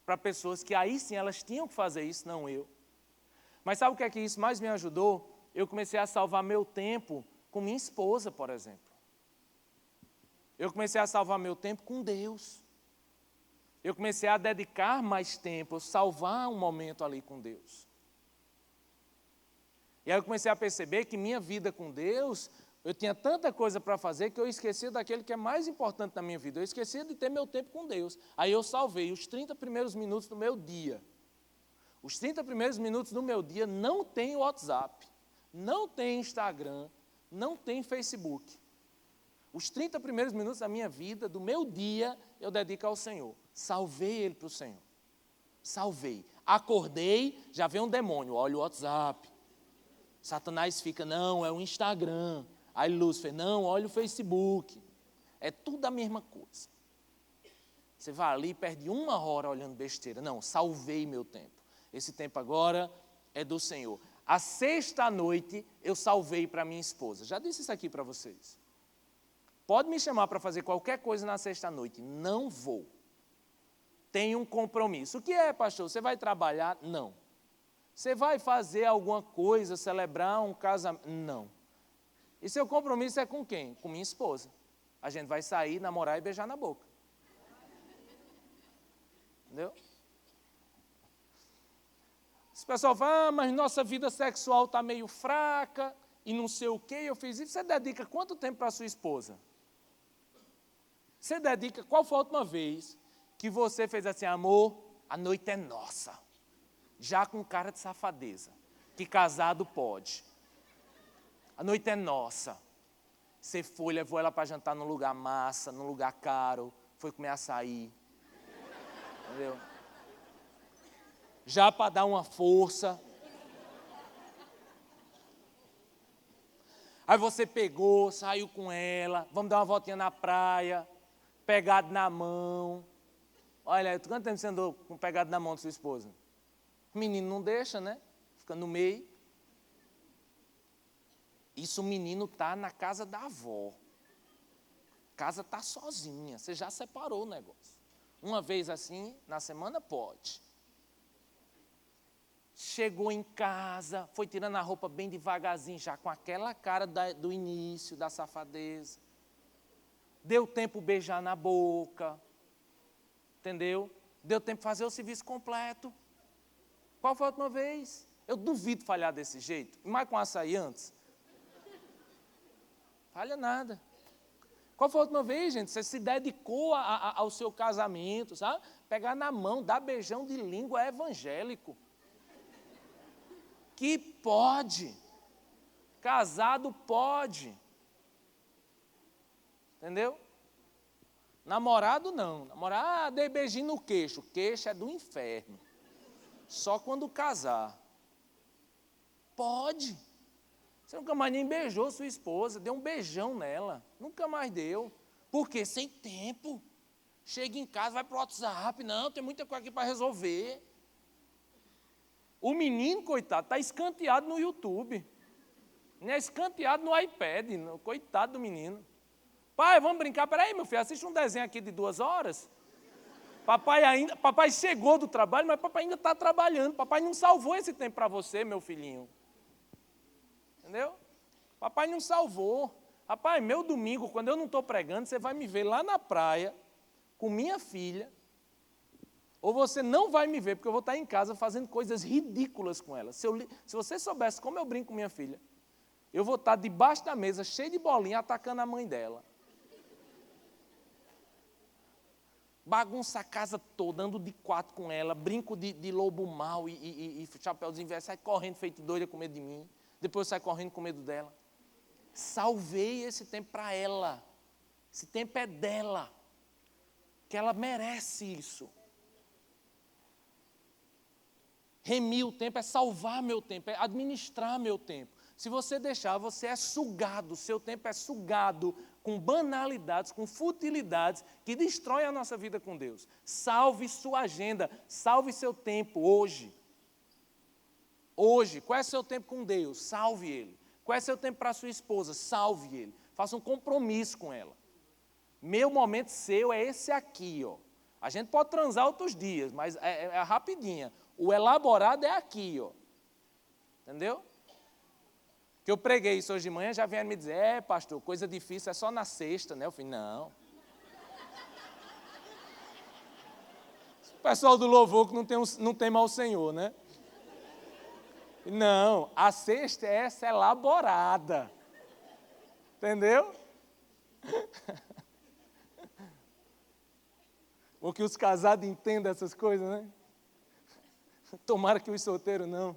S1: para pessoas que aí sim elas tinham que fazer isso, não eu. Mas sabe o que é que isso mais me ajudou? Eu comecei a salvar meu tempo com minha esposa, por exemplo. Eu comecei a salvar meu tempo com Deus. Eu comecei a dedicar mais tempo, salvar um momento ali com Deus. E aí eu comecei a perceber que minha vida com Deus, eu tinha tanta coisa para fazer que eu esquecia daquele que é mais importante na minha vida. Eu esquecia de ter meu tempo com Deus. Aí eu salvei os 30 primeiros minutos do meu dia. Os 30 primeiros minutos do meu dia não tem WhatsApp, não tem Instagram, não tem Facebook. Os 30 primeiros minutos da minha vida, do meu dia, eu dedico ao Senhor. Salvei ele para o Senhor. Salvei. Acordei, já vem um demônio, olha o WhatsApp. Satanás fica, não, é o Instagram. Aí Lúcifer, não, olha o Facebook. É tudo a mesma coisa. Você vai ali e perde 1 hora olhando besteira. Não, salvei meu tempo. Esse tempo agora é do Senhor. A sexta-noite eu salvei para minha esposa. Já disse isso aqui para vocês. Pode me chamar para fazer qualquer coisa na sexta-noite. Não vou. Tenho um compromisso. O que é, pastor? Você vai trabalhar? Não. Você vai fazer alguma coisa, celebrar um casamento? Não. E seu compromisso é com quem? Com minha esposa. A gente vai sair, namorar e beijar na boca. Entendeu? Esse pessoal fala, mas nossa vida sexual está meio fraca e não sei o quê. Eu fiz isso. Você dedica quanto tempo para a sua esposa? Você dedica, qual foi a última vez que você fez assim, amor, a noite é nossa? Já com cara de safadeza, que casado pode. A noite é nossa. Você foi, levou ela para jantar num lugar massa, num lugar caro, foi comer açaí. Entendeu? Já para dar uma força. Aí você pegou, saiu com ela, vamos dar uma voltinha na praia, pegado na mão. Olha, quanto tempo você andou com pegado na mão de sua esposa? O menino não deixa, né? Fica no meio. Isso o menino está na casa da avó. casa está sozinha, você já separou o negócio. Uma vez assim, na semana, pode. Chegou em casa, foi tirando a roupa bem devagarzinho, já com aquela cara do início, da safadeza. Deu tempo beijar na boca, entendeu? Deu tempo fazer o serviço completo. Qual foi a última vez? Eu duvido falhar desse jeito. E mais com açaí antes. Falha nada. Qual foi a última vez, gente? Você se dedicou ao seu casamento, sabe? Pegar na mão, dar beijão de língua evangélico. Que pode. Casado pode. Entendeu? Namorado não. Namorado, dei beijinho no queixo. O queixo é do inferno. Só quando casar. Pode. Você nunca mais nem beijou sua esposa, deu um beijão nela. Nunca mais deu. Por quê? Sem tempo. Chega em casa, vai para o WhatsApp. Não, tem muita coisa aqui para resolver. O menino, coitado, está escanteado no YouTube. Não é escanteado no iPad. Coitado do menino. Pai, vamos brincar? Peraí, meu filho, assiste um desenho aqui de 2 horas. Papai chegou do trabalho, mas papai ainda está trabalhando. Papai não salvou esse tempo para você, meu filhinho. Entendeu? Papai não salvou. Rapaz, meu domingo, quando eu não estou pregando, você vai me ver lá na praia, com minha filha, ou você não vai me ver, porque eu vou estar em casa fazendo coisas ridículas com ela. Se você soubesse como eu brinco com minha filha, eu vou estar debaixo da mesa, cheio de bolinha, atacando a mãe dela. Bagunça a casa toda, ando de 4 com ela, brinco de lobo mau e chapéuzinho velho, sai correndo feito doida com medo de mim, depois sai correndo com medo dela. Salvei esse tempo para ela, esse tempo é dela, que ela merece isso. Remir o tempo é salvar meu tempo, é administrar meu tempo. Se você deixar, você é sugado, seu tempo é sugado com banalidades, com futilidades que destroem a nossa vida com Deus. Salve sua agenda, salve seu tempo hoje. Hoje, qual é seu tempo com Deus? Salve ele. Qual é seu tempo para sua esposa? Salve ele. Faça um compromisso com ela. Meu momento seu é esse aqui, ó. A gente pode transar outros dias, mas é rapidinha. O elaborado é aqui, ó. Entendeu? Que eu preguei isso hoje de manhã, já vieram me dizer, pastor, coisa difícil é só na sexta, né? Eu falei, não. O pessoal do louvor que não tem mal o Senhor, né? Não, a sexta é essa elaborada. Entendeu? Ou que os casados entendam essas coisas, né? Tomara que os solteiros não.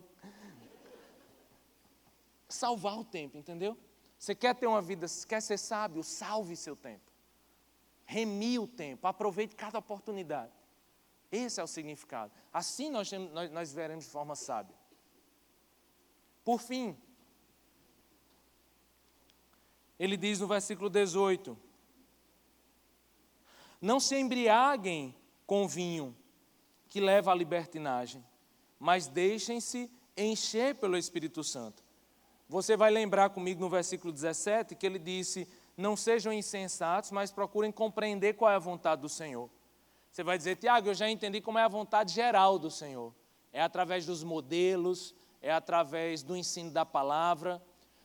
S1: Salvar o tempo, entendeu? Você quer ter uma vida, quer ser sábio, salve seu tempo. Remir o tempo, aproveite cada oportunidade. Esse é o significado. Assim nós veremos de forma sábia. Por fim, ele diz no versículo 18, não se embriaguem com vinho que leva à libertinagem, mas deixem-se encher pelo Espírito Santo. Você vai lembrar comigo no versículo 17 que ele disse, não sejam insensatos, mas procurem compreender qual é a vontade do Senhor. Você vai dizer, Tiago, eu já entendi como é a vontade geral do Senhor. É através dos modelos, é através do ensino da palavra.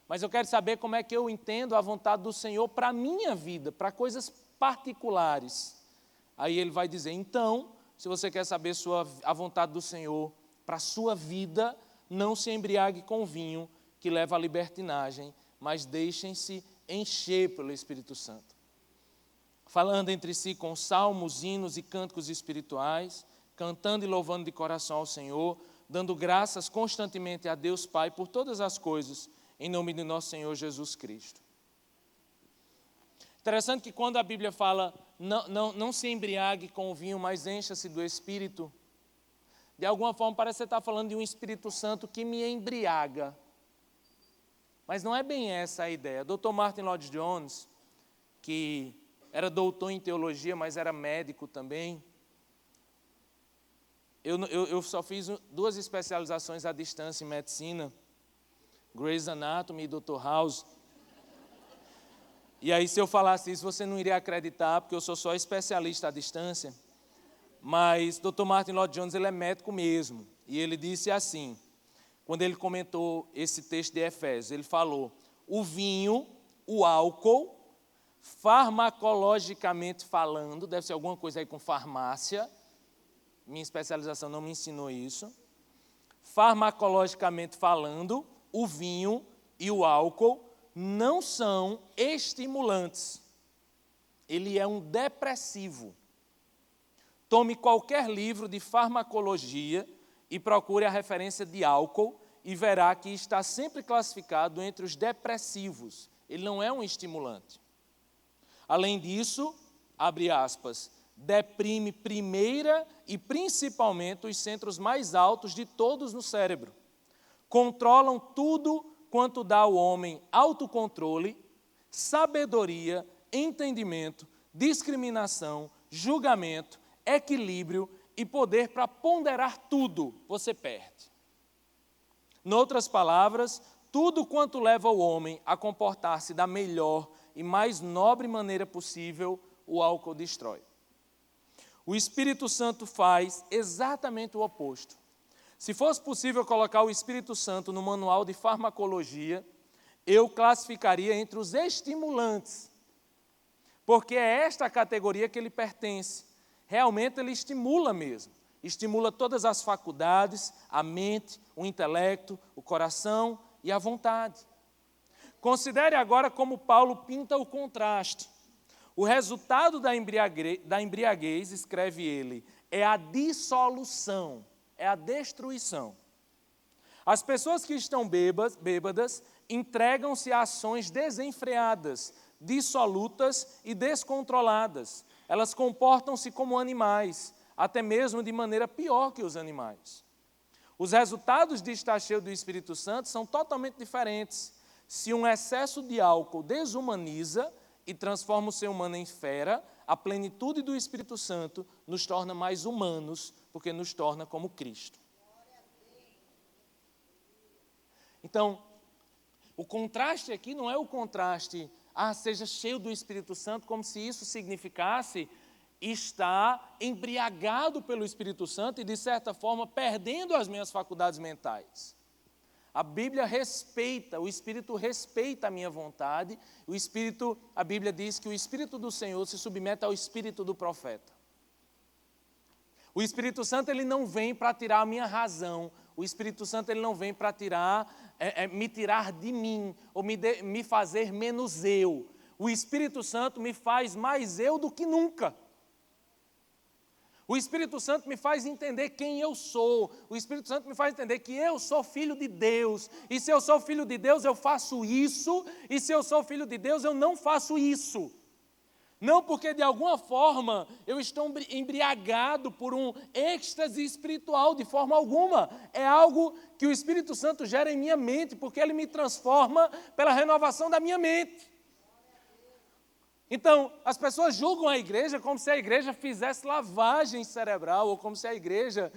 S1: Mas eu quero saber como é que eu entendo a vontade do Senhor para a minha vida, para coisas particulares. Aí ele vai dizer, então, se você quer saber a vontade do Senhor para a sua vida, não se embriague com vinho, que leva à libertinagem, mas deixem-se encher pelo Espírito Santo. Falando entre si com salmos, hinos e cânticos espirituais, cantando e louvando de coração ao Senhor, dando graças constantemente a Deus Pai por todas as coisas, em nome de nosso Senhor Jesus Cristo. Interessante que quando a Bíblia fala, não se embriague com o vinho, mas encha-se do Espírito, de alguma forma parece que você está falando de um Espírito Santo que me embriaga. Mas não é bem essa a ideia. Dr. Martin Lloyd-Jones, que era doutor em teologia, mas era médico também. Eu só fiz 2 especializações à distância em medicina, Grey's Anatomy e Dr. House. E aí, se eu falasse isso, você não iria acreditar, porque eu sou só especialista à distância. Mas Dr. Martin Lloyd Jones, ele é médico mesmo. E ele disse assim, quando ele comentou esse texto de Efésios, ele falou, o vinho, o álcool, farmacologicamente falando, deve ser alguma coisa aí com farmácia, minha especialização não me ensinou isso, farmacologicamente falando, o vinho e o álcool não são estimulantes. Ele é um depressivo. Tome qualquer livro de farmacologia e procure a referência de álcool e verá que está sempre classificado entre os depressivos. Ele não é um estimulante. Além disso, abre aspas, deprime primeira e principalmente os centros mais altos de todos no cérebro. Controlam tudo quanto dá ao homem autocontrole, sabedoria, entendimento, discriminação, julgamento, equilíbrio e poder para ponderar tudo, você perde. Em outras palavras, tudo quanto leva o homem a comportar-se da melhor e mais nobre maneira possível, o álcool destrói. O Espírito Santo faz exatamente o oposto. Se fosse possível colocar o Espírito Santo no manual de farmacologia, eu classificaria entre os estimulantes, porque é esta a categoria que ele pertence. Realmente ele estimula mesmo, estimula todas as faculdades, a mente, o intelecto, o coração e a vontade. Considere agora como Paulo pinta o contraste. O resultado da embriaguez, escreve ele, é a dissolução, é a destruição. As pessoas que estão bêbadas entregam-se a ações desenfreadas, dissolutas e descontroladas. Elas comportam-se como animais, até mesmo de maneira pior que os animais. Os resultados de estar cheio do Espírito Santo são totalmente diferentes. Se um excesso de álcool desumaniza e transforma o ser humano em fera, a plenitude do Espírito Santo nos torna mais humanos, porque nos torna como Cristo. Então, o contraste aqui não é o contraste, seja cheio do Espírito Santo, como se isso significasse estar embriagado pelo Espírito Santo e, de certa forma, perdendo as minhas faculdades mentais. A Bíblia respeita, o Espírito respeita a minha vontade, a Bíblia diz que o Espírito do Senhor se submete ao Espírito do profeta. O Espírito Santo ele não vem para tirar a minha razão, o Espírito Santo ele não vem para me tirar de mim, ou me fazer menos eu. O Espírito Santo me faz mais eu do que nunca. O Espírito Santo me faz entender quem eu sou. O Espírito Santo me faz entender que eu sou filho de Deus. E se eu sou filho de Deus, eu faço isso. E se eu sou filho de Deus, eu não faço isso. Não porque de alguma forma eu estou embriagado por um êxtase espiritual, de forma alguma. É algo que o Espírito Santo gera em minha mente, porque ele me transforma pela renovação da minha mente. Então, as pessoas julgam a igreja como se a igreja fizesse lavagem cerebral, ou como se a igreja,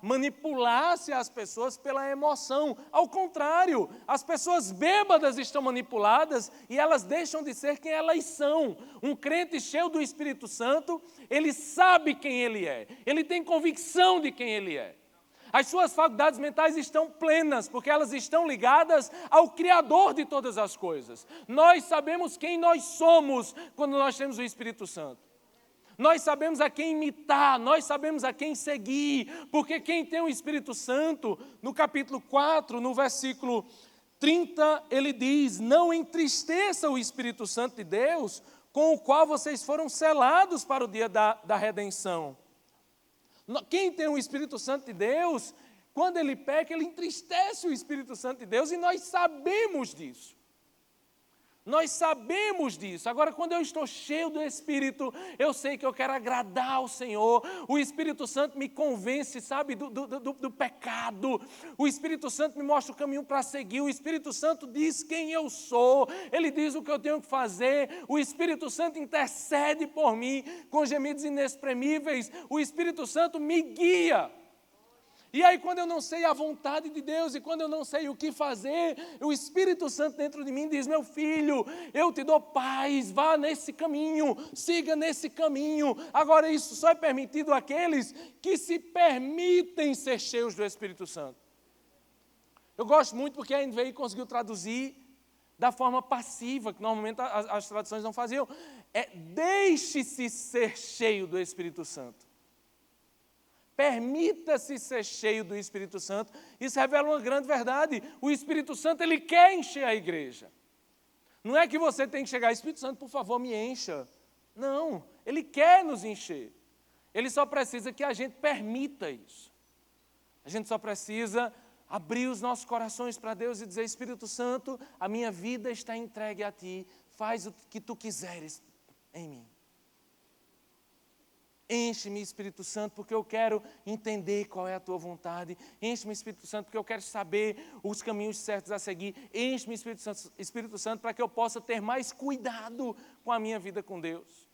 S1: manipulasse as pessoas pela emoção. Ao contrário, as pessoas bêbadas estão manipuladas e elas deixam de ser quem elas são. Um crente cheio do Espírito Santo, ele sabe quem ele é, ele tem convicção de quem ele é. As suas faculdades mentais estão plenas, porque elas estão ligadas ao Criador de todas as coisas. Nós sabemos quem nós somos quando nós temos o Espírito Santo. Nós sabemos a quem imitar, nós sabemos a quem seguir, porque quem tem o Espírito Santo, no capítulo 4, no versículo 30, ele diz, não entristeça o Espírito Santo de Deus, com o qual vocês foram selados para o dia da redenção. Quem tem o Espírito Santo de Deus, quando ele peca, ele entristece o Espírito Santo de Deus e nós sabemos disso. Nós sabemos disso. Agora, quando eu estou cheio do Espírito, eu sei que eu quero agradar ao Senhor. O Espírito Santo me convence, do pecado. O Espírito Santo me mostra o caminho para seguir. O Espírito Santo diz quem eu sou. Ele diz o que eu tenho que fazer. O Espírito Santo intercede por mim com gemidos inexprimíveis. O Espírito Santo me guia. E aí, quando eu não sei a vontade de Deus e quando eu não sei o que fazer, o Espírito Santo dentro de mim diz: meu filho, eu te dou paz, vá nesse caminho, siga nesse caminho. Agora, isso só é permitido àqueles que se permitem ser cheios do Espírito Santo. Eu gosto muito porque a NVI conseguiu traduzir da forma passiva, que normalmente as traduções não faziam. Deixe-se ser cheio do Espírito Santo. Permita-se ser cheio do Espírito Santo. Isso revela uma grande verdade. O Espírito Santo, ele quer encher a igreja. Não é que você tem que chegar: Espírito Santo, por favor, me encha. Não, ele quer nos encher. Ele só precisa que a gente permita isso. A gente só precisa abrir os nossos corações para Deus e dizer: Espírito Santo, a minha vida está entregue a Ti. Faz o que Tu quiseres em mim. Enche-me, Espírito Santo, porque eu quero entender qual é a Tua vontade. Enche-me, Espírito Santo, porque eu quero saber os caminhos certos a seguir. Enche-me, Espírito Santo, para que eu possa ter mais cuidado com a minha vida com Deus.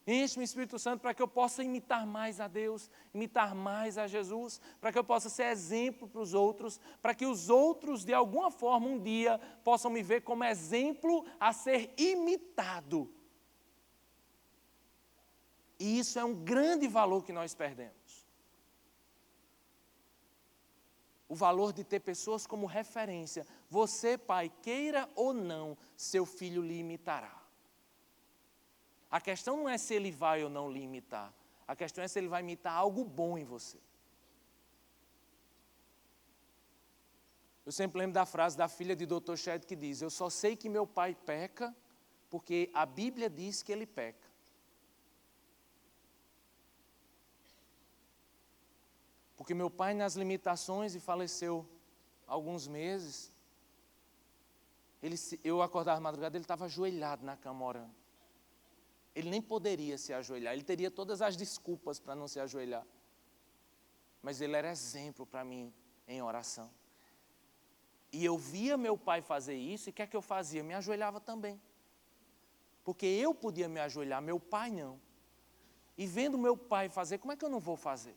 S1: Enche-me, Espírito Santo, para que eu possa imitar mais a Deus, imitar mais a Jesus, para que eu possa ser exemplo para os outros, para que os outros, de alguma forma, um dia, possam me ver como exemplo a ser imitado. E isso é um grande valor que nós perdemos. O valor de ter pessoas como referência. Você, pai, queira ou não, seu filho lhe imitará. A questão não é se ele vai ou não lhe imitar. A questão é se ele vai imitar algo bom em você. Eu sempre lembro da frase da filha de Dr. Shedd que diz: eu só sei que meu pai peca porque a Bíblia diz que ele peca. Porque meu pai, nas limitações, e faleceu há alguns meses, eu acordava de madrugada, ele estava ajoelhado na cama orando. Ele nem poderia se ajoelhar, ele teria todas as desculpas para não se ajoelhar. Mas ele era exemplo para mim em oração. E eu via meu pai fazer isso, e o que é que eu fazia? Me ajoelhava também. Porque eu podia me ajoelhar, meu pai não. E vendo meu pai fazer, como é que eu não vou fazer?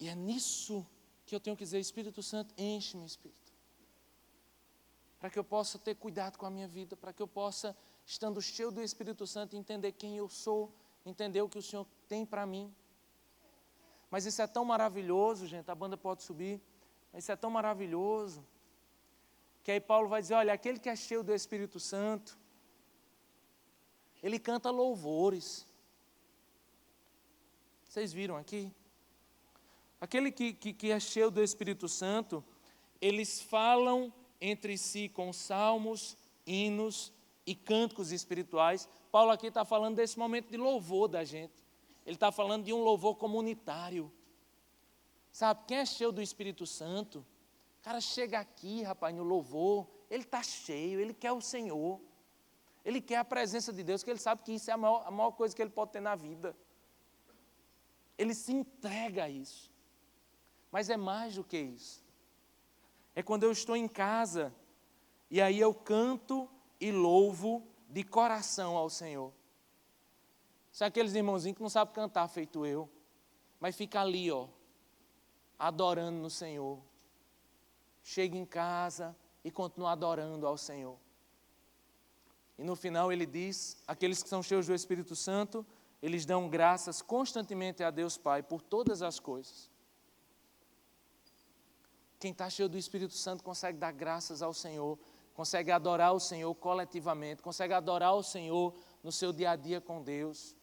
S1: E é nisso que eu tenho que dizer: Espírito Santo, enche-me, Espírito. Para que eu possa ter cuidado com a minha vida, para que eu possa, estando cheio do Espírito Santo, entender quem eu sou, entender o que o Senhor tem para mim. Mas isso é tão maravilhoso, gente, a banda pode subir, mas isso é tão maravilhoso, que aí Paulo vai dizer: olha, aquele que é cheio do Espírito Santo, ele canta louvores. Vocês viram aqui? Aquele que é cheio do Espírito Santo, eles falam entre si com salmos, hinos e cânticos espirituais. Paulo aqui está falando desse momento de louvor da gente. Ele está falando de um louvor comunitário. Sabe, quem é cheio do Espírito Santo, o cara chega aqui, rapaz, no louvor, ele está cheio, ele quer o Senhor. Ele quer a presença de Deus, porque ele sabe que isso é a maior coisa que ele pode ter na vida. Ele se entrega a isso. Mas é mais do que isso. É quando eu estou em casa e aí eu canto e louvo de coração ao Senhor. São aqueles irmãozinhos que não sabem cantar feito eu, mas fica ali, ó, adorando no Senhor. Chega em casa e continua adorando ao Senhor. E no final ele diz: aqueles que são cheios do Espírito Santo, eles dão graças constantemente a Deus Pai por todas as coisas. Quem está cheio do Espírito Santo consegue dar graças ao Senhor, consegue adorar o Senhor coletivamente, consegue adorar o Senhor no seu dia a dia com Deus.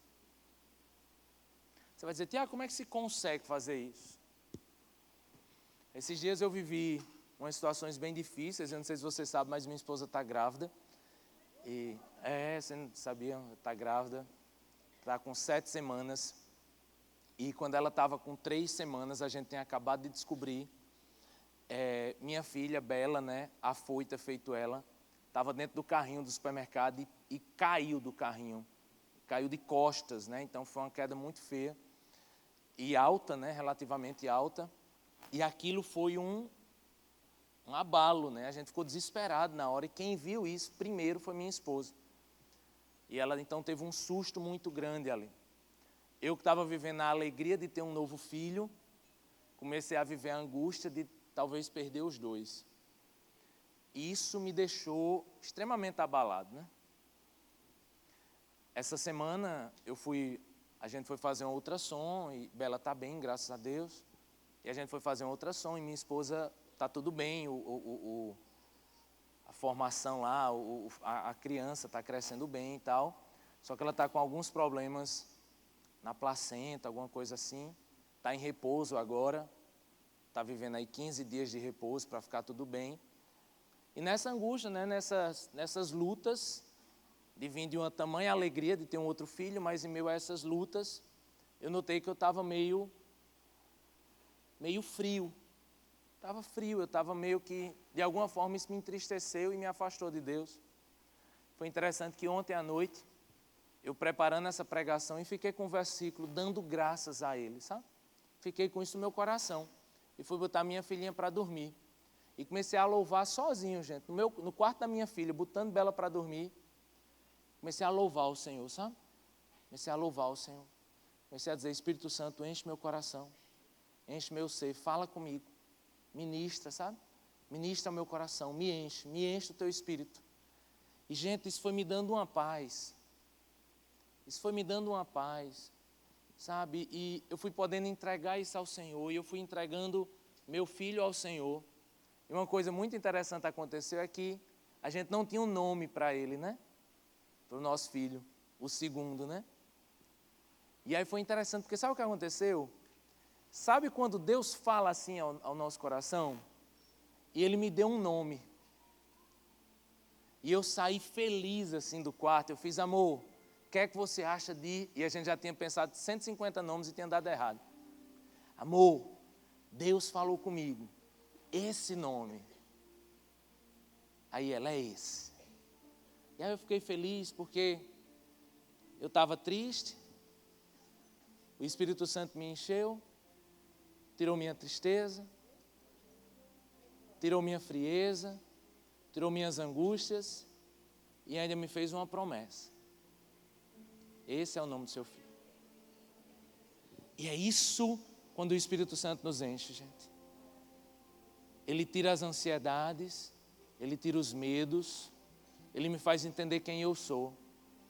S1: Você vai dizer: Tiago, como é que se consegue fazer isso? Esses dias eu vivi umas situações bem difíceis, eu não sei se você sabe, mas minha esposa está grávida. Você não sabia, está grávida, está com 7 semanas. E quando ela estava com 3 semanas, a gente tem acabado de descobrir, minha filha, Bela, né, afoita feito ela, estava dentro do carrinho do supermercado e caiu do carrinho. Caiu de costas, né, então foi uma queda muito feia. E alta, né, relativamente alta. E aquilo foi um abalo, né? A gente ficou desesperado na hora. E quem viu isso primeiro foi minha esposa. E ela então teve um susto muito grande ali. Eu que estava vivendo a alegria de ter um novo filho, comecei a viver a angústia de talvez perder os dois. E isso me deixou extremamente abalado, né? Essa semana a gente foi fazer um ultrassom e Bela está bem, graças a Deus. E a gente foi fazer um ultrassom e minha esposa está tudo bem, a formação lá, a criança está crescendo bem e tal. Só que ela está com alguns problemas na placenta, alguma coisa assim. Está em repouso agora, está vivendo aí 15 dias de repouso para ficar tudo bem. E nessa angústia, né, nessas lutas, de vir de uma tamanha alegria de ter um outro filho, mas em meio a essas lutas, eu notei que eu estava meio frio. Estava frio, eu estava meio que, de alguma forma, isso me entristeceu e me afastou de Deus. Foi interessante que ontem à noite, eu preparando essa pregação e fiquei com o versículo, dando graças a Ele, sabe? Fiquei com isso no meu coração. E fui botar minha filhinha para dormir. E comecei a louvar sozinho, gente, no quarto da minha filha, botando Bela para dormir. Comecei a louvar o Senhor, sabe? Comecei a louvar o Senhor. Comecei a dizer, Espírito Santo, enche meu coração, enche meu ser, fala comigo, ministra, sabe? Ministra meu coração, me enche o teu Espírito. E, gente, isso foi me dando uma paz. Isso foi me dando uma paz, sabe? E eu fui podendo entregar isso ao Senhor, e eu fui entregando meu filho ao Senhor. E uma coisa muito interessante aconteceu é que a gente não tinha um nome para ele, né? Para o nosso filho, o segundo, né? E aí foi interessante, porque sabe o que aconteceu? Sabe quando Deus fala assim ao nosso coração? E Ele me deu um nome. E eu saí feliz assim do quarto, eu fiz, amor, o que é que você acha de... E a gente já tinha pensado 150 nomes e tinha dado errado. Amor, Deus falou comigo, esse nome. Aí ela, é esse. E aí eu fiquei feliz porque eu estava triste, o Espírito Santo me encheu, tirou minha tristeza, tirou minha frieza, tirou minhas angústias e ainda me fez uma promessa. Esse é o nome do seu filho. E é isso quando o Espírito Santo nos enche, gente. Ele tira as ansiedades, Ele tira os medos, Ele me faz entender quem eu sou.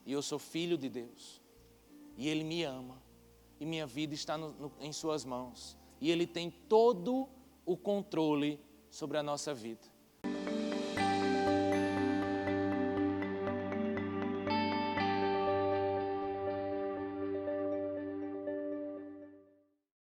S1: E eu sou filho de Deus. E Ele me ama. E minha vida está em suas mãos. E Ele tem todo o controle sobre a nossa vida.